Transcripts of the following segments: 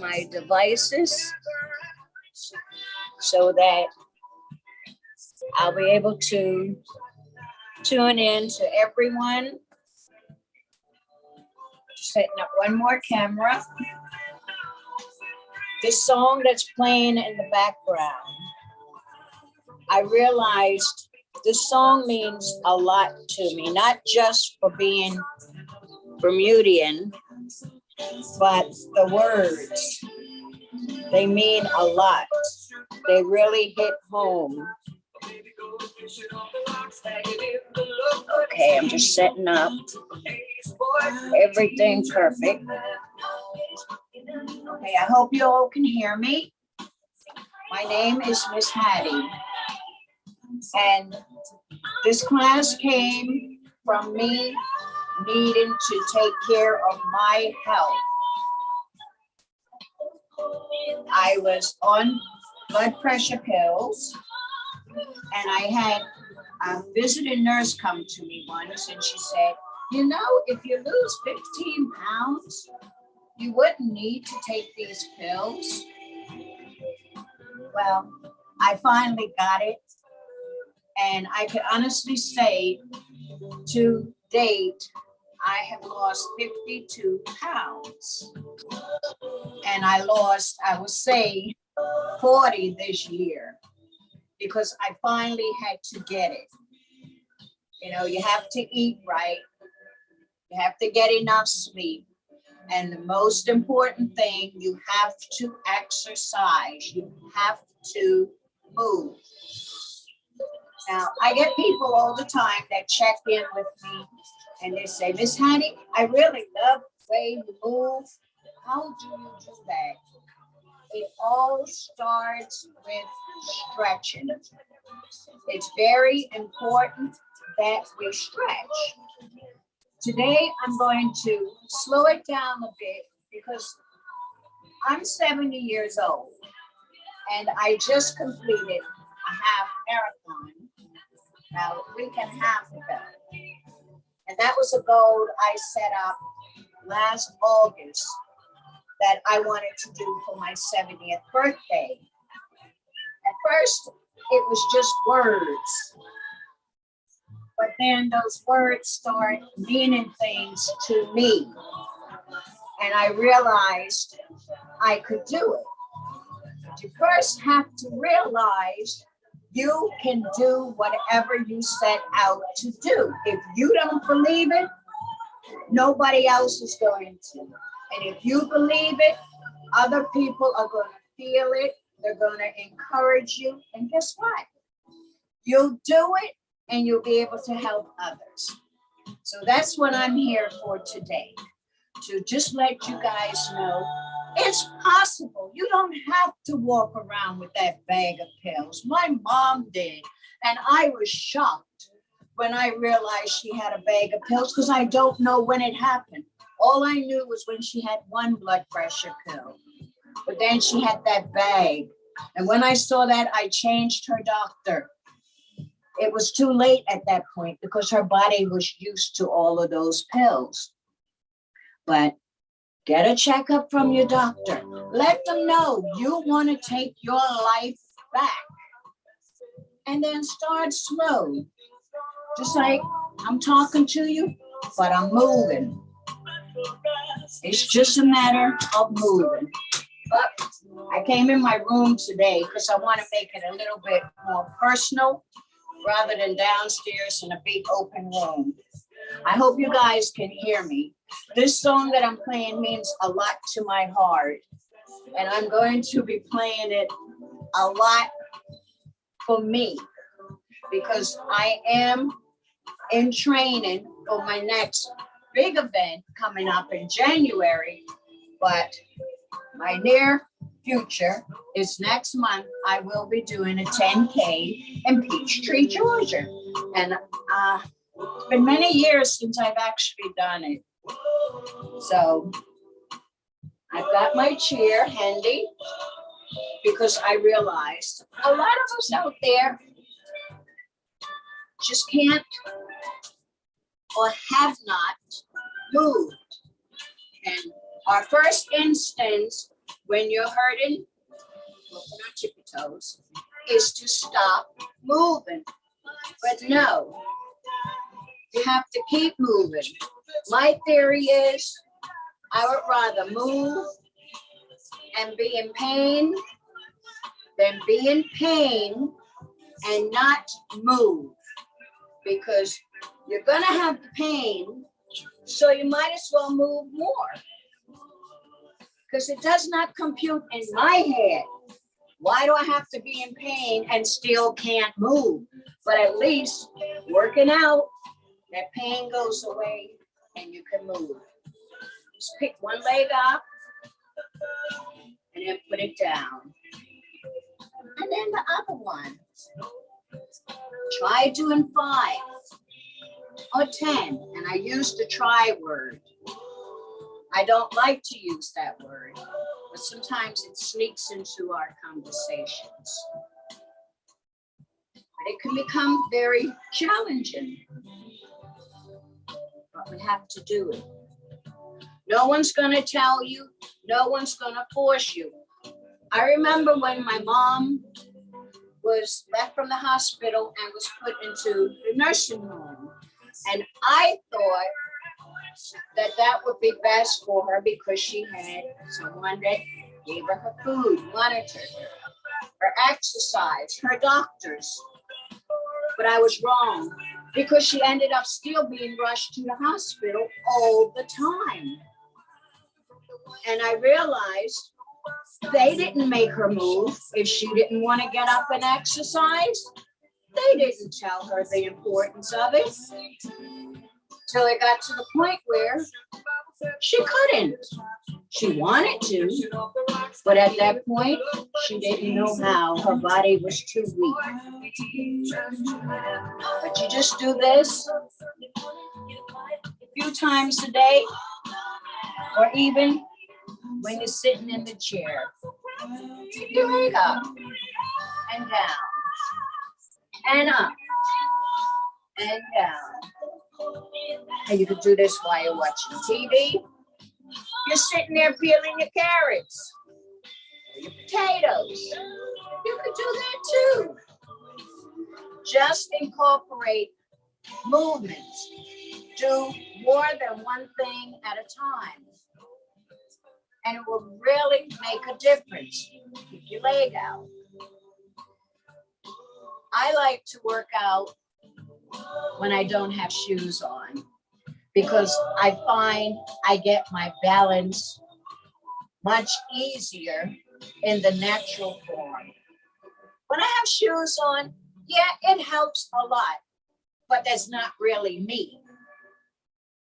my devices so that I'll be able to tune in to everyone. Setting up one more camera. This song that's playing in the background, I realized this song means a lot to me, not just for being Bermudian, but the words, they mean a lot. They really hit home. Okay, I'm just setting up everything perfect. Okay, I hope you all can hear me. My name is Miss Hatty, and this class came from me needing to take care of my health. I was on blood pressure pills, and I had a visiting nurse come to me once, and she said, you know, if you lose 15 pounds, you wouldn't need to take these pills. Well, I finally got it, and I can honestly say to date, I have lost 52 pounds, and I lost, I would say, 40 this year, because I finally had to get it. You know, you have to eat right, you have to get enough sleep, and the most important thing, you have to exercise, you have to move. Now, I get people all the time that check in with me and they say, Miss Hatty, I really love the way you move. How do you do that? It all starts with stretching. It's very important that we stretch. Today, I'm going to slow it down a bit because I'm 70 years old and I just completed a half marathon about a week and a half ago. And that was a goal I set up last August that I wanted to do for my 70th birthday. At first, it was just words. But then those words start meaning things to me. And I realized I could do it. You first have to realize you can do whatever you set out to do. If you don't believe it, nobody else is going to. And if you believe it, other people are going to feel it. They're going to encourage you. And guess what? You'll do it and you'll be able to help others. So that's what I'm here for today, to just let you guys know it's possible. You don't have to walk around with that bag of pills. My mom did, and I was shocked when I realized she had a bag of pills because I don't know when it happened. All I knew was when she had one blood pressure pill, but then she had that bag. And when I saw that, I changed her doctor. It was too late at that point because her body was used to all of those pills. But get a checkup from your doctor. Let them know you want to take your life back. And then start slow. Just like I'm talking to you, but I'm moving. It's just a matter of moving. But I came in my room today because I want to make it a little bit more personal rather than downstairs in a big open room. I hope you guys can hear me. This song that I'm playing means a lot to my heart, and I'm going to be playing it a lot for me because I am in training for my next big event coming up in January, but my near future is next month. I will be doing a 10K in Peachtree, Georgia. And it's been many years since I've actually done it. So I've got my chair handy because I realized a lot of us out there just can't or have not moved. And our first instance when you're hurting, walking on tippy toes, is to stop moving. But no, you have to keep moving. My theory is I would rather move and be in pain than be in pain and not move, because you're gonna have the pain, so you might as well move more, because it does not compute in my head. Why do I have to be in pain and still can't move? But at least working out, that pain goes away and you can move. Just pick one leg up and then put it down. And then the other one. Try doing 5 or 10. And I use the try word. I don't like to use that word, but sometimes it sneaks into our conversations. But it can become very challenging. But we have to do it. No one's going to tell you. No one's going to force you. I remember when my mom was left from the hospital and was put into the nursing home. And I thought that would be best for her because she had someone that gave her food, monitored her exercise, her doctors. But I was wrong, because she ended up still being rushed to the hospital all the time. And I realized they didn't make her move if she didn't want to get up and exercise. They didn't tell her the importance of it till it got to the point where she couldn't. She wanted to, but at that point, she didn't know how. Her body was too weak. But you just do this a few times a day, or even when you're sitting in the chair. Keep your leg up and down and up and down. And you could do this while you're watching TV. You're sitting there peeling your carrots or your potatoes. You could do that too. Just incorporate movements. Do more than one thing at a time. And it will really make a difference. Keep your leg out. I like to work out when I don't have shoes on, because I find I get my balance much easier in the natural form. When I have shoes on, yeah, it helps a lot, but that's not really me,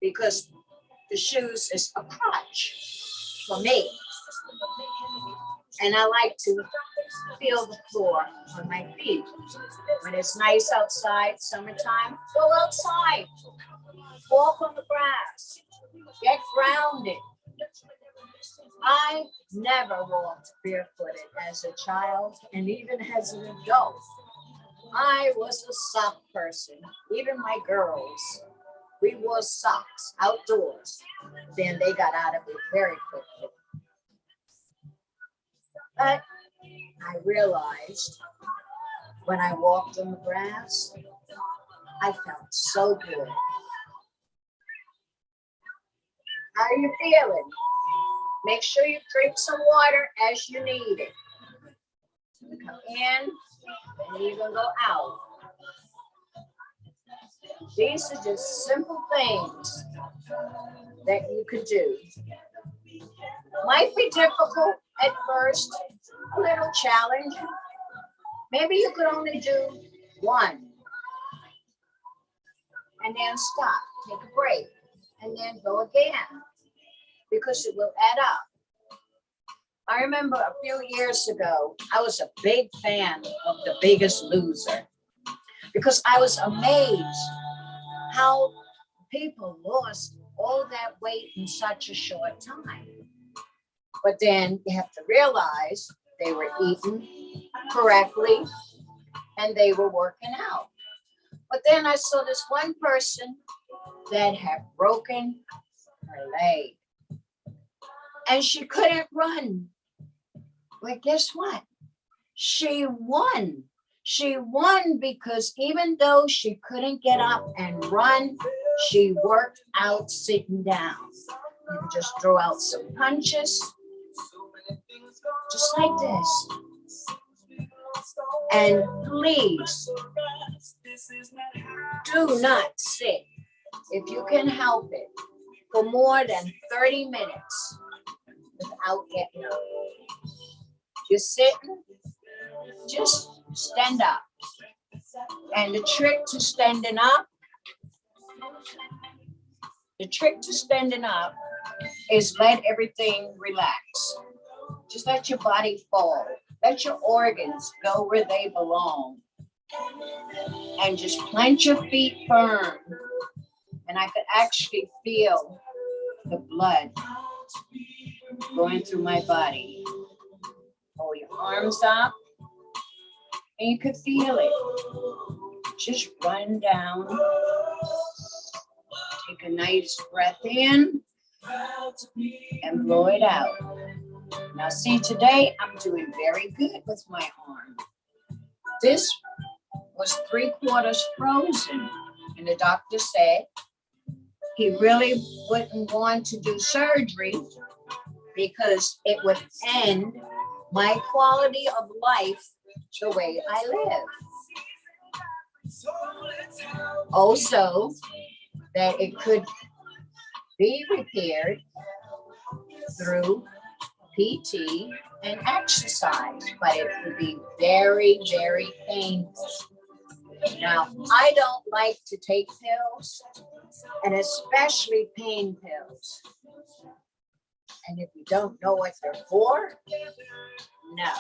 because the shoes is a crutch for me. And I like to feel the floor on my feet. When it's nice outside, summertime, go outside. Walk on the grass. Get grounded. I never walked barefooted as a child, and even as an adult. I was a sock person. Even my girls, we wore socks outdoors. Then they got out of it very quickly. But I realized when I walked on the grass, I felt so good. How are you feeling? Make sure you drink some water as you need it. Come in, and you can go out. These are just simple things that you could do. Might be difficult at first, a little challenging. Maybe you could only do one. And then stop, take a break, and then go again, because it will add up. I remember a few years ago, I was a big fan of The Biggest Loser, because I was amazed how people lost all that weight in such a short time. But then you have to realize they were eating correctly and they were working out. But then I saw this one person that had broken her leg, and she couldn't run Well, guess what? She won. She won because even though she couldn't get up and run, she worked out sitting down. You could just throw out some punches, just like this. And please, do not sit, if you can help it, for more than 30 minutes without getting up. Just sitting, just stand up. And the trick to standing up is let everything relax. Just let your body fall. Let your organs go where they belong. And just plant your feet firm. And I could actually feel the blood going through my body. Hold your arms up. And you could feel it. Just run down. Take a nice breath in and blow it out. Now see, today I'm doing very good with my arm. This was 3/4 frozen, and the doctor said he really wouldn't want to do surgery because it would end my quality of life the way I live. Also, that it could be repaired through PT and exercise, but it would be very, very painful. Now, I don't like to take pills, and especially pain pills. And if you don't know what they're for, no.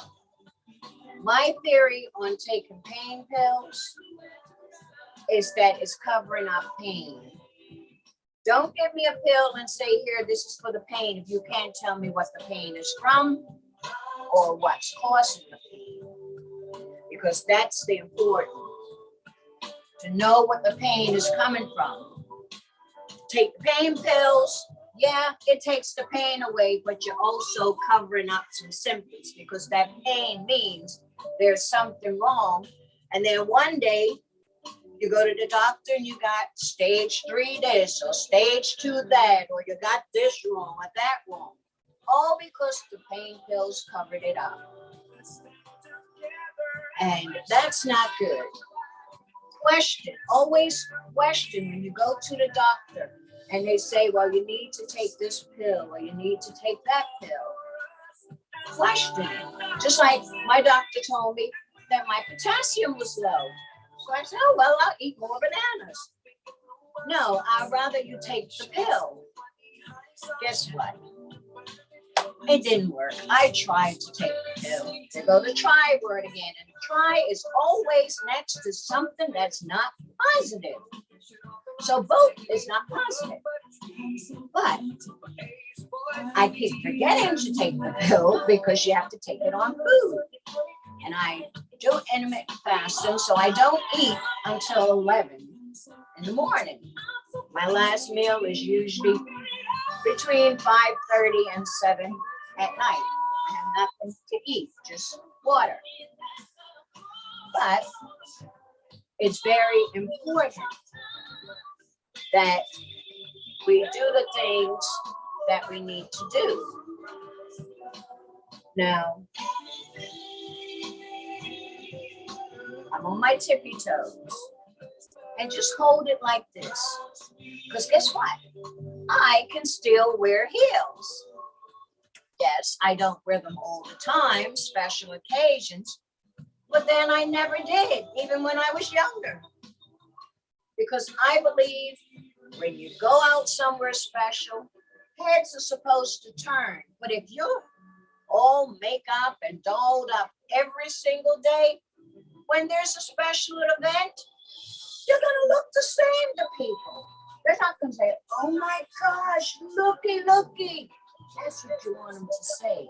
My theory on taking pain pills is that it's covering up pain. Don't give me a pill and say, here, this is for the pain, if you can't tell me what the pain is from or what's causing the pain. Because that's the important. To know what the pain is coming from. Take the pain pills, yeah, it takes the pain away, but you're also covering up some symptoms because that pain means there's something wrong. And then one day, you go to the doctor and you got stage 3 this or stage 2 that, or you got this wrong or that wrong. All because the pain pills covered it up. And that's not good. Question, always question when you go to the doctor and they say, well, you need to take this pill or you need to take that pill. Question it. Just like my doctor told me that my potassium was low. So I said, oh, well, I'll eat more bananas. No, I'd rather you take the pill. Guess what? It didn't work. I tried to take the pill. They go the try word again. And try is always next to something that's not positive. So both is not positive. But I keep forgetting to take the pill because you have to take it on food. And I do intermittent fasting, so I don't eat until 11 in the morning. My last meal is usually between 5:30 and 7 at night. I have nothing to eat, just water. But it's very important that we do the things that we need to do. Now, I'm on my tippy toes. And just hold it like this. Because guess what? I can still wear heels. Yes, I don't wear them all the time, special occasions. But then I never did, even when I was younger. Because I believe when you go out somewhere special, heads are supposed to turn. But if you're all makeup and dolled up every single day, when there's a special event, you're going to look the same to people. They're not going to say, oh my gosh, looky. That's what you want them to say.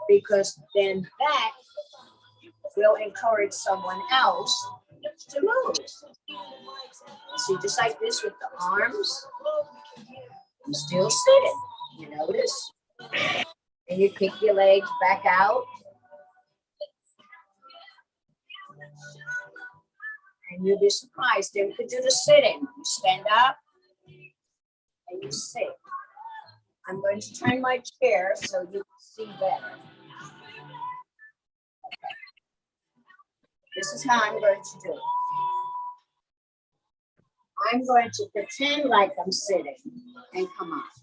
Because then that will encourage someone else to move. See, just like this with the arms, I'm still sitting. You notice? And you kick your legs back out. And you'll be surprised. Then you could do the sitting. You stand up and you sit. I'm going to turn my chair so you can see better. Okay. This is how I'm going to do it. I'm going to pretend like I'm sitting and come up.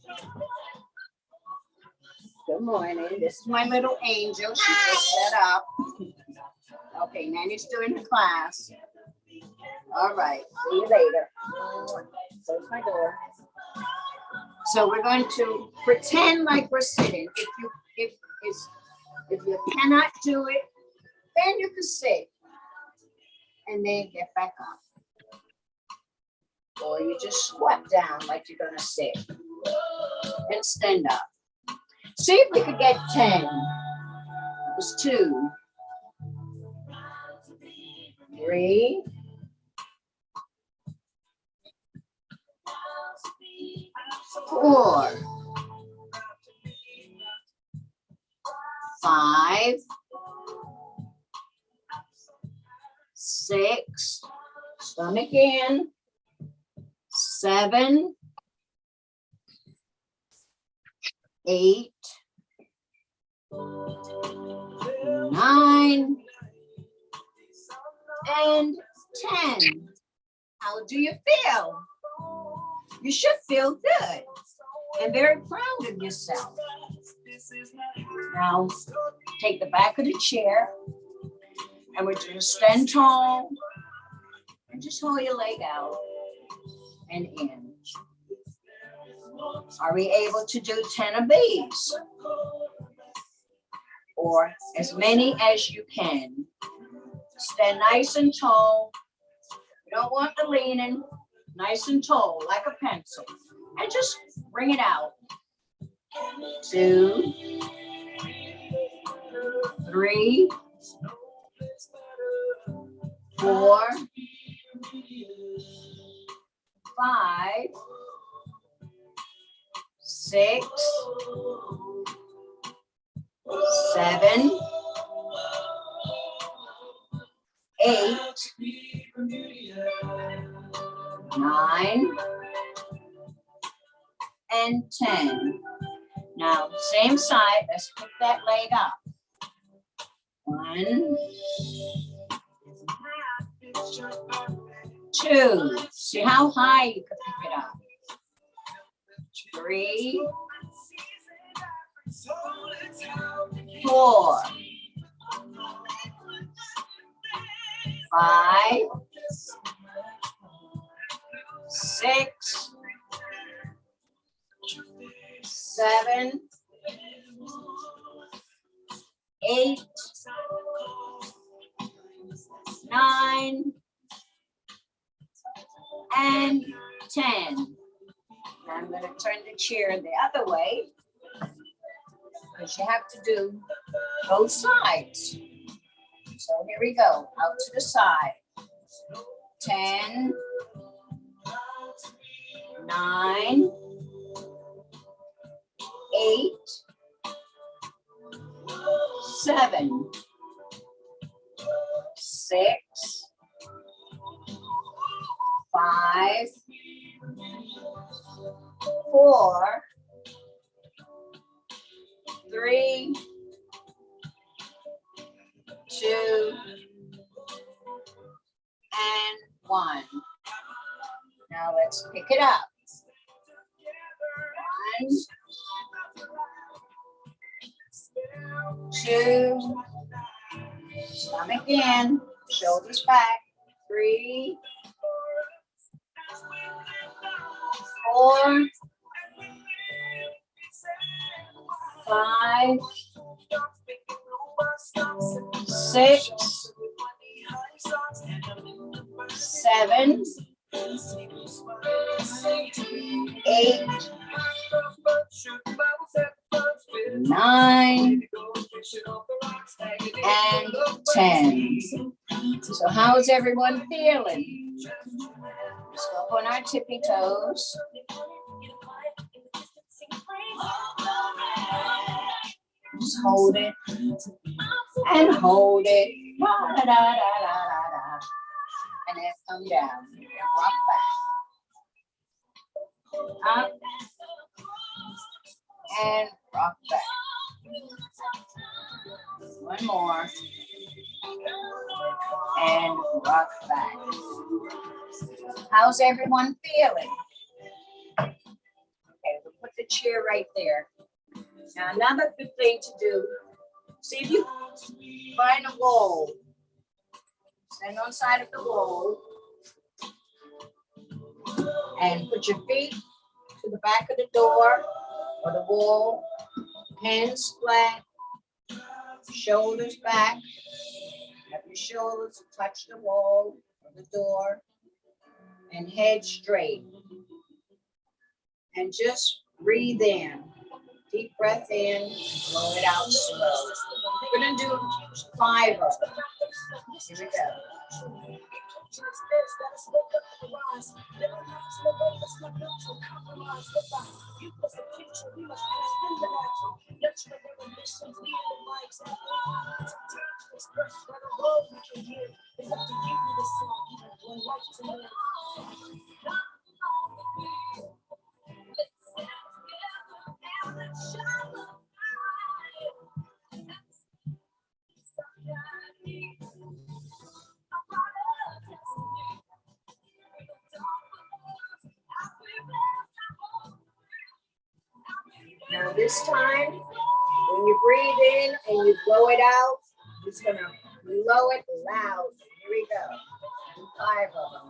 Good morning. This is my little angel. She just set up. Okay, Nanny's doing her class. All right, see you later. Close my door. So we're going to pretend like we're sitting. If you cannot do it, then you can sit and then get back up. Or you just squat down like you're gonna sit and stand up. See if we could get 10. It was 2, 3, 4, 5, 6, stomach in, 7, 8, 9, and 10. How do you feel? You should feel good and very proud of yourself. Now, take the back of the chair and we're going to stand tall and just hold your leg out and in. Are we able to do 10 of these? Or as many as you can. Stand nice and tall. You don't want the leaning. Nice and tall, like a pencil. And just bring it out. 2, 3, 4, 5, 6, 7, 8, 9, and 10. Now, same side, let's pick that leg up. 1, 2. See how high you can pick it up. 3, 4, 5, 6, 7, 8, 9, and 10. Now I'm going to turn the chair the other way because you have to do both sides. So here we go, out to the side. 10, 9, 8, 7, 6, 5, 4, 3, 2, and 1. Now let's pick it up. 1, 2, stomach in, shoulders back. 3, 4, 5, 6, 7, 8, 9, and 10. So how's everyone feeling? Let's go up on our tippy toes. Just hold it and hold it. Da, da, da, da, da. And then come down. Rock back. Up and rock back. One more. And rock back. How's everyone feeling? Okay, we'll put the chair right there. Now, another good thing to do, see if you find a wall. Stand on the side of the wall. And put your feet to the back of the door or the wall. Hands flat. Shoulders back. Have your shoulders touch the wall or the door. And head straight. And just breathe in. Deep breath in, blow it out slow. We're going to do 5 of them. Here we go. Now this time, when you breathe in and you blow it out, you're just gonna blow it loud. Here we go. 5 of them.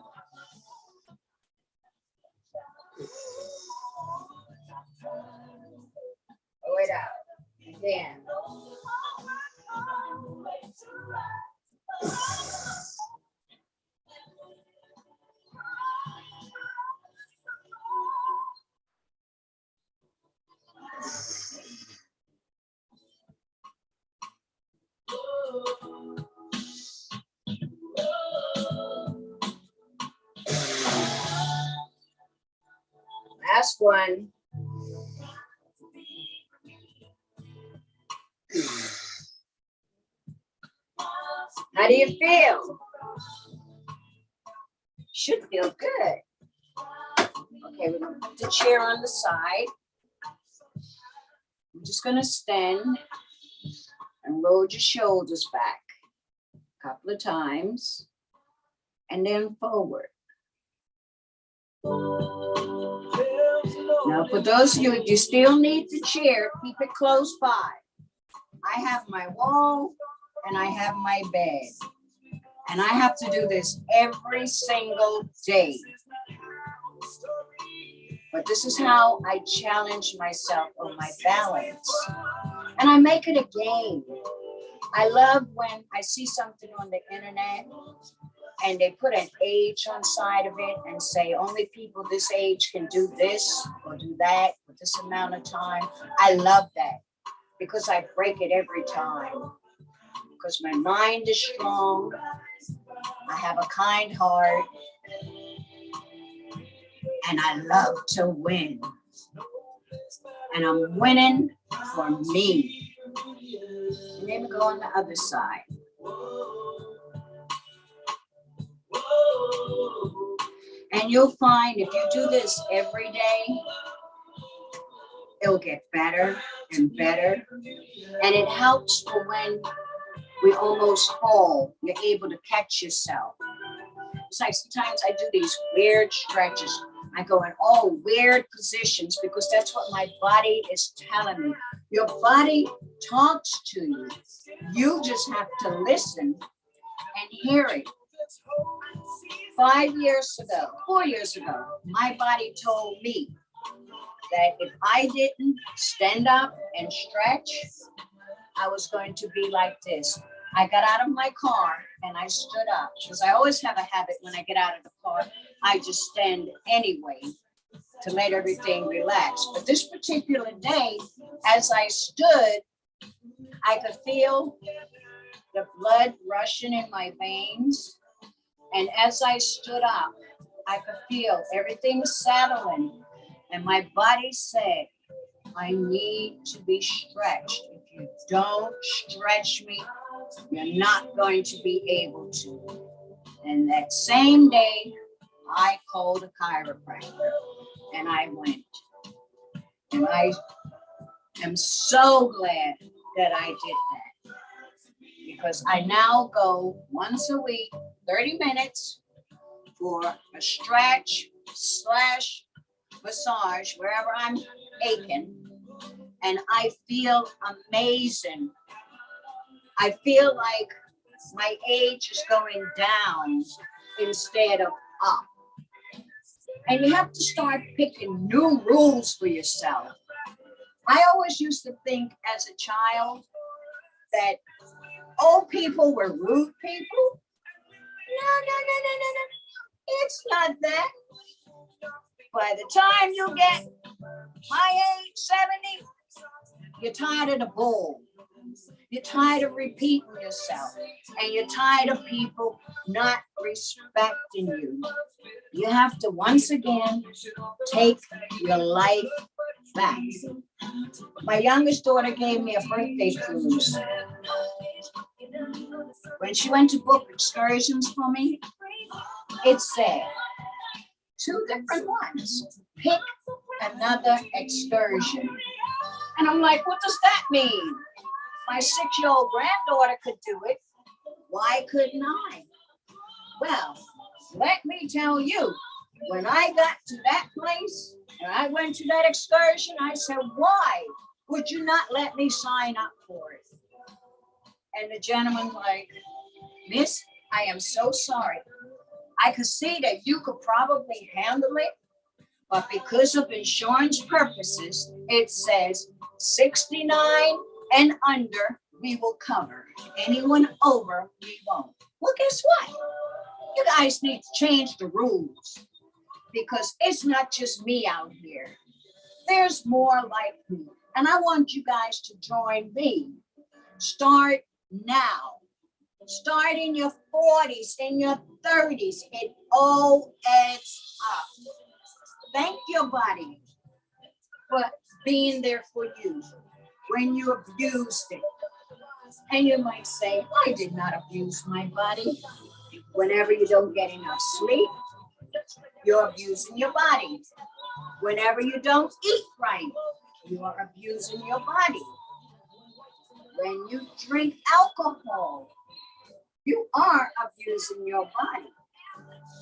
Blow it out. Again. Last one. How do you feel? Should feel good. Okay, we're going to put the chair on the side. I'm just going to stand and roll your shoulders back a couple of times and then forward. Now, for those of you, if you still need the chair, keep it close by. I have my wall and I have my bed. And I have to do this every single day. But this is how I challenge myself on my balance. And I make it a game. I love when I see something on the internet and they put an age on side of it and say only people this age can do this or do that for this amount of time. I love that because I break it every time. Because my mind is strong. I have a kind heart. And I love to win. And I'm winning for me. And then we go on the other side. And you'll find if you do this every day, it'll get better and better. And it helps for when we almost fall, you're able to catch yourself. It's like sometimes I do these weird stretches. I go in all weird positions because that's what my body is telling me. Your body talks to you. You just have to listen and hear it. 4 years ago, my body told me that if I didn't stand up and stretch, I was going to be like this. I got out of my car and I stood up because I always have a habit when I get out of the car, I just stand anyway to let everything relax. But this particular day, as I stood, I could feel the blood rushing in my veins. And as I stood up, I could feel everything settling. And my body said, I need to be stretched. If you don't stretch me, you're not going to be able to. And that same day, I called a chiropractor and I went. And I am so glad that I did that, because I now go once a week, 30 minutes for a stretch / massage wherever I'm aching. And I feel amazing. I feel like my age is going down instead of up. And you have to start picking new rules for yourself. I always used to think as a child that old people were rude people. No. It's not that. By the time you get my age, 70, you're tired of the bull. You're tired of repeating yourself. And you're tired of people not respecting you. You have to once again take your life back. My youngest daughter gave me a birthday cruise. When she went to book excursions for me, it said 2 different ones. Pick another excursion. And I'm like, what does that mean? My 6-year-old granddaughter could do it. Why couldn't I? Well, let me tell you, when I got to that place and I went to that excursion, I said, why would you not let me sign up for it? And the gentleman like, Miss, I am so sorry. I could see that you could probably handle it, but because of insurance purposes, it says 69 and under, we will cover. Anyone over, we won't. Well, guess what? You guys need to change the rules, because it's not just me out here. There's more like me. And I want you guys to join me. Start now. Start in your 40s, in your 30s. It all adds up. Thank your body for being there for you when you abused it. And you might say, I did not abuse my body. Whenever you don't get enough sleep, you're abusing your body. Whenever you don't eat right, you are abusing your body. When you drink alcohol, you are abusing your body.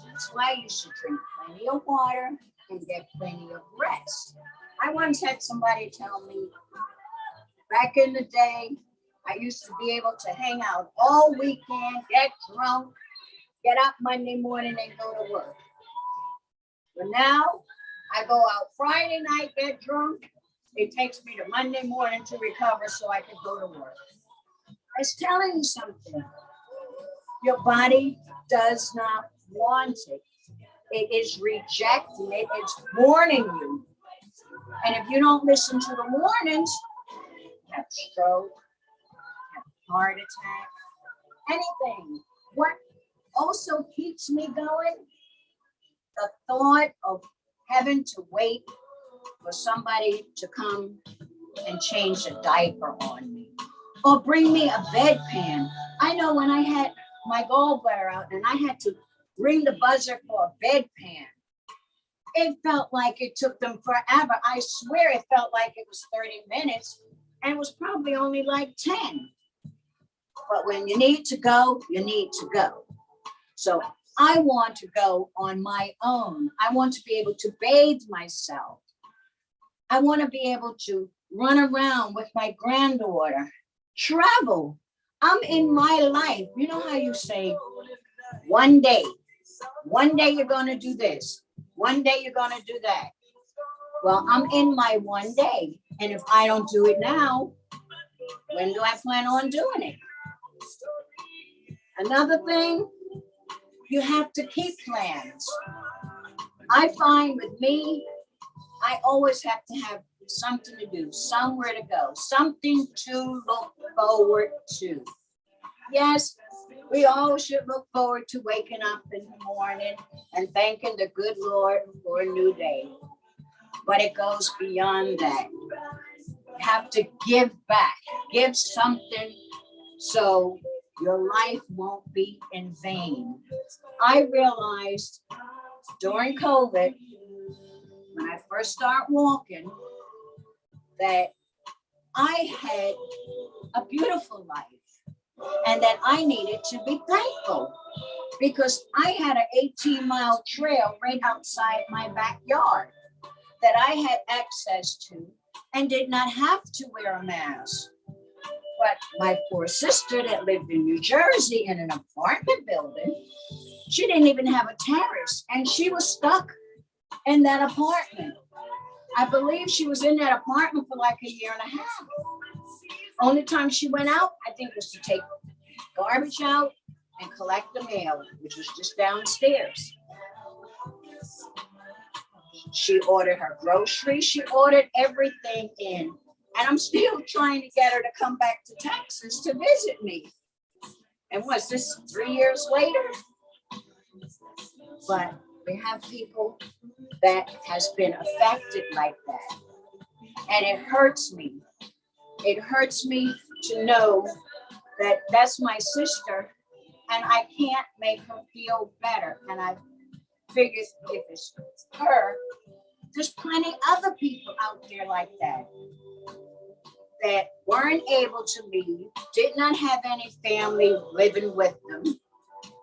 That's why you should drink plenty of water and get plenty of rest. I once had somebody tell me, back in the day, I used to be able to hang out all weekend, get drunk, get up Monday morning and go to work. But now I go out Friday night, get drunk. It takes me to Monday morning to recover so I can go to work. I was telling you something. Your body does not want it. It is rejecting it. It's warning you. And if you don't listen to the warnings, you have stroke, you have heart attack, anything. What also keeps me going? The thought of having to wait for somebody to come and change a diaper on me or bring me a bedpan. I know when I had my gallbladder out and I had to ring the buzzer for a bedpan, it felt like it took them forever. I swear it felt like it was 30 minutes and it was probably only like 10. But when you need to go, you need to go. So I want to go on my own. I want to be able to bathe myself. I want to be able to run around with my granddaughter, travel. I'm in my life. You know how you say, one day you're going to do this. One day you're going to do that. Well, I'm in my one day. And if I don't do it now, when do I plan on doing it? Another thing, you have to keep plans. I find with me, I always have to have something to do, somewhere to go, something to look forward to. Yes, we all should look forward to waking up in the morning and thanking the good Lord for a new day. But it goes beyond that. have to give back, give something so your life won't be in vain. I realized during COVID, when I first started walking, that I had a beautiful life and that I needed to be thankful because I had an 18-mile trail right outside my backyard that I had access to and did not have to wear a mask. But my poor sister that lived in New Jersey in an apartment building, she didn't even have a terrace and she was stuck in that apartment. I believe she was in that apartment for like a year and a half. Only time she went out, I think, was to take garbage out and collect the mail, which was just downstairs. She ordered her groceries. She ordered everything in. And I'm still trying to get her to come back to Texas to visit me. And what's this, 3 years later? But we have people that has been affected like that. And it hurts me. It hurts me to know that that's my sister and I can't make her feel better. And I figured if it's her, there's plenty other people out there like that that weren't able to leave, did not have any family living with them,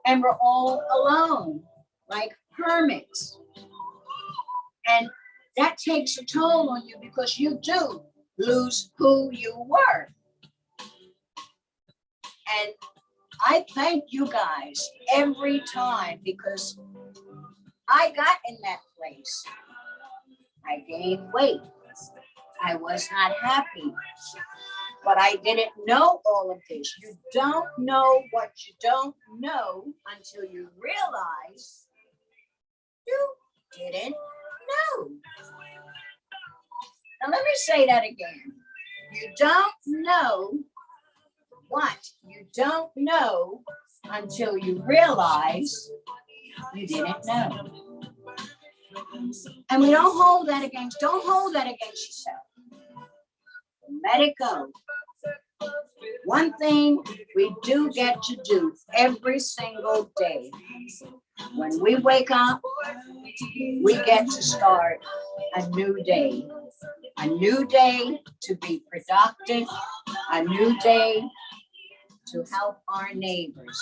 and were all alone, like hermits. And that takes a toll on you because you do lose who you were. And I thank you guys every time because I got in that place. I gained weight. I was not happy, but I didn't know all of this. You don't know what you don't know until you realize you didn't know. Now let me say that again. You don't know what you don't know until you realize you didn't know. And we don't hold that against yourself. Let it go. One thing we do get to do every single day. When we wake up, we get to start a new day. A new day to be productive. A new day to help our neighbors.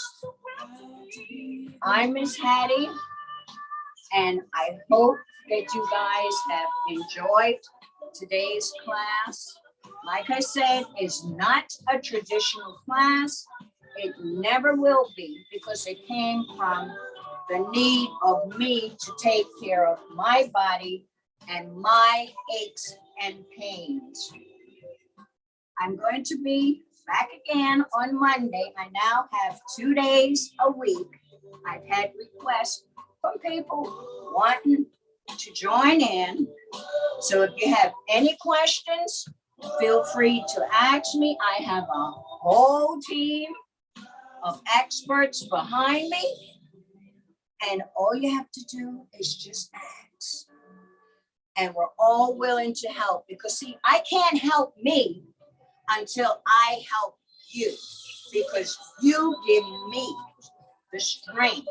I'm Miss Hatty, and I hope that you guys have enjoyed today's class. Like I said, it's not a traditional class. It never will be because it came from the need of me to take care of my body and my aches and pains. I'm going to be back again on Monday. I now have 2 days a week. I've had requests from people wanting to join in. So if you have any questions, feel free to ask me. I have a whole team of experts behind me. And all you have to do is just ask. And we're all willing to help because see, I can't help me until I help you because you give me the strength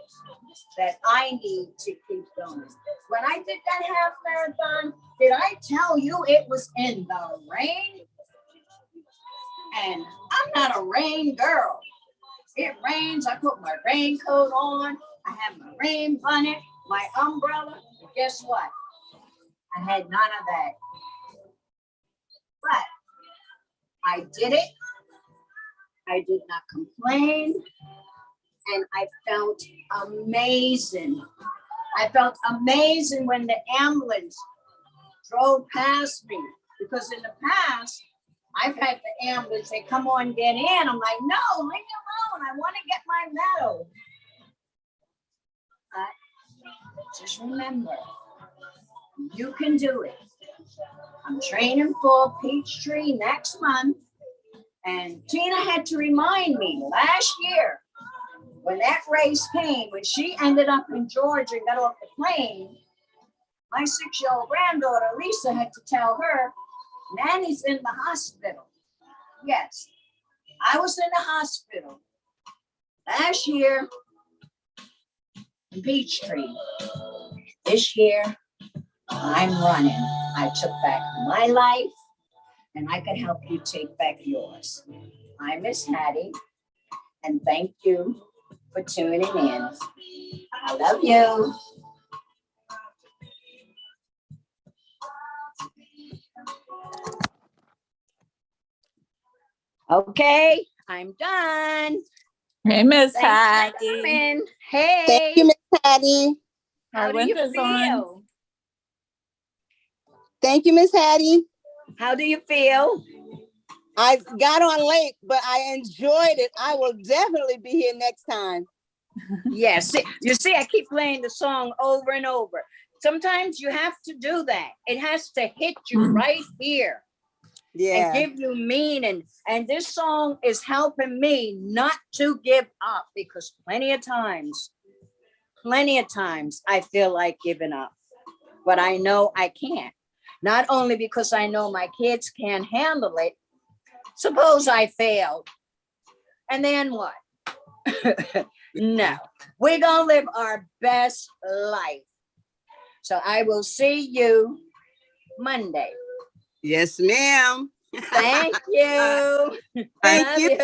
that I need to keep going. When I did that half marathon, did I tell you it was in the rain? And I'm not a rain girl. It rains, I put my raincoat on, I have my rain bonnet, my umbrella, and guess what? I had none of that. But I did it. I did not complain. And I felt amazing. I felt amazing when the ambulance drove past me because in the past, I've had the ambulance, they come on, get in. I'm like, no, leave me alone. I want to get my medal. But just remember, you can do it. I'm training for Peachtree next month. And Tina had to remind me last year when that race came, when she ended up in Georgia and got off the plane, my 6-year-old granddaughter, Lisa, had to tell her, Nanny's in the hospital. Yes, I was in the hospital last year in Peachtree. This year, I'm running. I took back my life, and I can help you take back yours. I'm Miss Hatty, and thank you for tuning in. I love you. Okay, I'm done. Hey, Miss Thanks for Hatty. coming. Thank you, Hey, Miss Hattie. how do you winter's on. feel? Thank you, Miss Hattie. How do you feel? I got on late, but I enjoyed it. I will definitely be here next time. Yes, you see, I keep playing the song over and over. Sometimes you have to do that. It has to hit you right here and Yeah. give you meaning. And this song is helping me not to give up, because plenty of times I feel like giving up, but I know I can't. Not only because I know my kids can't handle it. Suppose I failed, and then what? No, we're gonna live our best life. So I will see you Monday. Yes, ma'am. Thank you. Thank Love you. you.